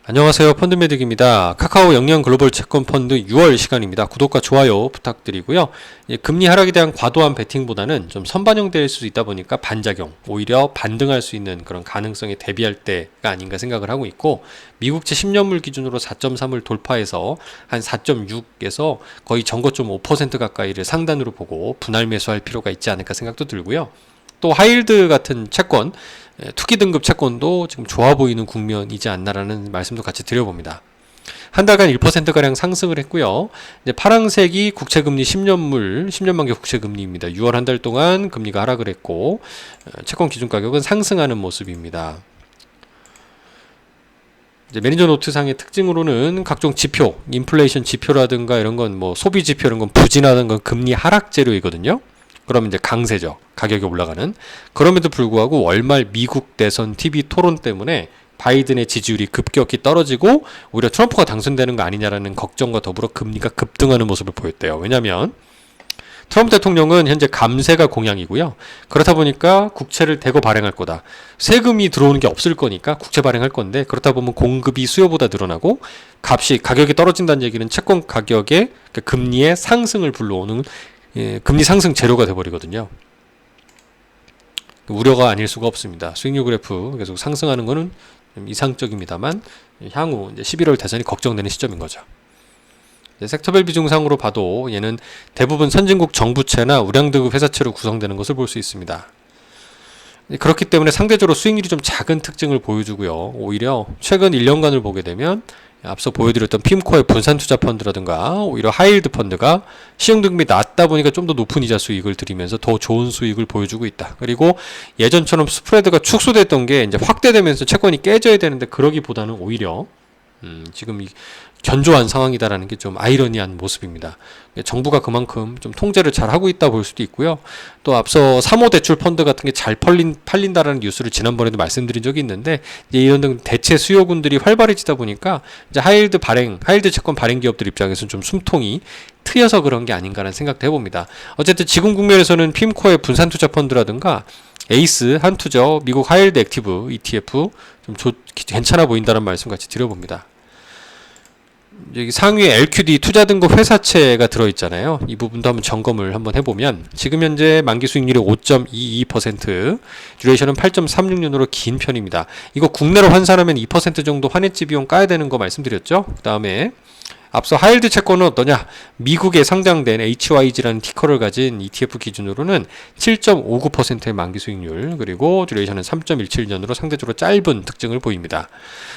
안녕하세요. 펀드매직입니다. 카카오 영년 글로벌 채권 펀드 6월 시간입니다. 구독과 좋아요 부탁드리고요. 금리 하락에 대한 과도한 베팅보다는 좀 선반영될 수 있다 보니까 반작용, 오히려 반등할 수 있는 그런 가능성에 대비할 때가 아닌가 생각을 하고 있고, 미국채 10년물 기준으로 4.3을 돌파해서 한 4.6에서 거의 전고점 5% 가까이를 상단으로 보고 분할 매수할 필요가 있지 않을까 생각도 들고요. 또 하이힐드 같은 채권, 투기 등급 채권도 지금 좋아 보이는 국면이지 않나라는 말씀도 같이 드려봅니다. 한 달간 1%가량 상승을 했고요. 이제 파란색이 국채금리 10년 만기 국채금리입니다. 6월 한 달 동안 금리가 하락을 했고, 채권 기준 가격은 상승하는 모습입니다. 이제 매니저 노트상의 특징으로는 각종 지표, 인플레이션 지표라든가 이런 건 소비 지표 이런 건 부진하는 건 금리 하락 재료이거든요. 그러면 이제 강세죠. 가격이 올라가는. 그럼에도 불구하고 월말 미국 대선 TV 토론 때문에 바이든의 지지율이 급격히 떨어지고 오히려 트럼프가 당선되는 거 아니냐라는 걱정과 더불어 금리가 급등하는 모습을 보였대요. 왜냐하면 트럼프 대통령은 현재 감세가 공약이고요. 그렇다 보니까 국채를 대거 발행할 거다. 세금이 들어오는 게 없을 거니까 국채 발행할 건데, 그렇다 보면 공급이 수요보다 늘어나고 가격이 떨어진다는 얘기는 채권 가격의 금리의 상승을 불러오는 금리 상승 재료가 돼버리거든요. 우려가 아닐 수가 없습니다. 수익률 그래프 계속 상승하는 거는 좀 이상적입니다만, 향후 이제 11월 대선이 걱정되는 시점인 거죠. 섹터별 비중상으로 봐도 얘는 대부분 선진국 정부채나 우량등급 회사채로 구성되는 것을 볼 수 있습니다. 그렇기 때문에 상대적으로 수익률이 좀 작은 특징을 보여주고요. 오히려 최근 1년간을 보게 되면 앞서 보여드렸던 핌코의 분산투자 펀드라든가 오히려 하이힐드 펀드가 시행등급이 낮다 보니까 좀 더 높은 이자 수익을 들이면서 더 좋은 수익을 보여주고 있다. 그리고 예전처럼 스프레드가 축소됐던 게 이제 확대되면서 채권이 깨져야 되는데 그러기보다는 오히려 지금 견조한 상황이다라는 게 좀 아이러니한 모습입니다. 정부가 그만큼 좀 통제를 잘 하고 있다 볼 수도 있고요. 또 앞서 3호 대출 펀드 같은 게 잘 팔린다라는 뉴스를 지난번에도 말씀드린 적이 있는데, 이제 이런 등 대체 수요군들이 활발해지다 보니까 이제 하이힐드 채권 발행 기업들 입장에서는 좀 숨통이 트여서 그런 게 아닌가라는 생각도 해봅니다. 어쨌든 지금 국면에서는 핌코의 분산투자 펀드라든가 에이스, 한투저, 미국 하이힐드 액티브 ETF 좀 괜찮아 보인다는 말씀 같이 드려봅니다. 여기 상위에 LQD 투자 등급 회사채가 들어있잖아요. 이 부분도 한번 점검을 한번 해보면 지금 현재 만기 수익률이 5.22%, 듀레이션은 8.36년으로 긴 편입니다. 이거 국내로 환산하면 2% 정도 환해지 비용 까야 되는 거 말씀드렸죠. 그 다음에 앞서 하이힐드 채권은 어떠냐? 미국에 상장된 HYG라는 티커를 가진 ETF 기준으로는 7.59%의 만기 수익률, 그리고 듀레이션은 3.17년으로 상대적으로 짧은 특징을 보입니다.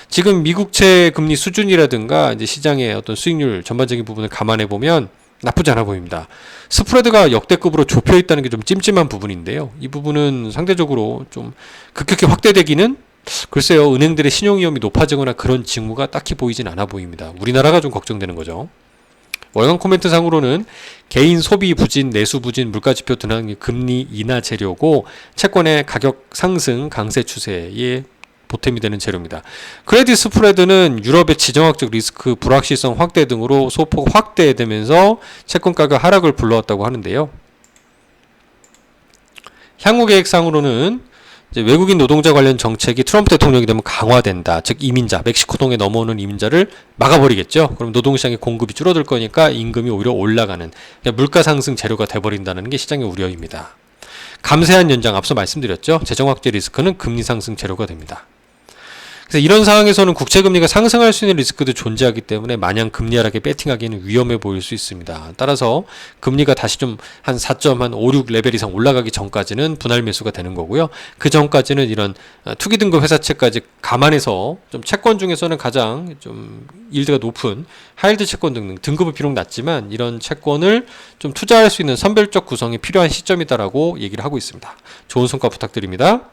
지금 미국채 금리 수준이라든가 이제 시장의 어떤 수익률 전반적인 부분을 감안해 보면 나쁘지 않아 보입니다. 스프레드가 역대급으로 좁혀 있다는 게 좀 찜찜한 부분인데요. 이 부분은 상대적으로 좀 급격히 확대되기는, 글쎄요, 은행들의 신용위험이 높아지거나 그런 징후가 딱히 보이진 않아 보입니다. 우리나라가 좀 걱정되는 거죠. 월간 코멘트 상으로는 개인 소비 부진, 내수 부진, 물가지표 등의 금리 인하 재료고, 채권의 가격 상승, 강세 추세에 보탬이 되는 재료입니다. 크레딧 스프레드는 유럽의 지정학적 리스크, 불확실성 확대 등으로 소폭 확대되면서 채권 가격 하락을 불러왔다고 하는데요. 향후 계획상으로는 이제 외국인 노동자 관련 정책이 트럼프 대통령이 되면 강화된다. 즉 이민자, 멕시코동에 넘어오는 이민자를 막아버리겠죠. 그럼 노동시장의 공급이 줄어들 거니까 임금이 오히려 올라가는, 그러니까 물가 상승 재료가 돼버린다는 게 시장의 우려입니다. 감세한 연장, 앞서 말씀드렸죠. 재정 확대 리스크는 금리 상승 재료가 됩니다. 그래서 이런 상황에서는 국채금리가 상승할 수 있는 리스크도 존재하기 때문에 마냥 금리 하락에 배팅하기에는 위험해 보일 수 있습니다. 따라서 금리가 다시 좀 한 4.56 레벨 이상 올라가기 전까지는 분할 매수가 되는 거고요. 그 전까지는 이런 투기 등급 회사채까지 감안해서 좀 채권 중에서는 가장 좀 일드가 높은 하이힐드 채권 등등 등급은 비록 낮지만 이런 채권을 좀 투자할 수 있는 선별적 구성이 필요한 시점이다라고 얘기를 하고 있습니다. 좋은 성과 부탁드립니다.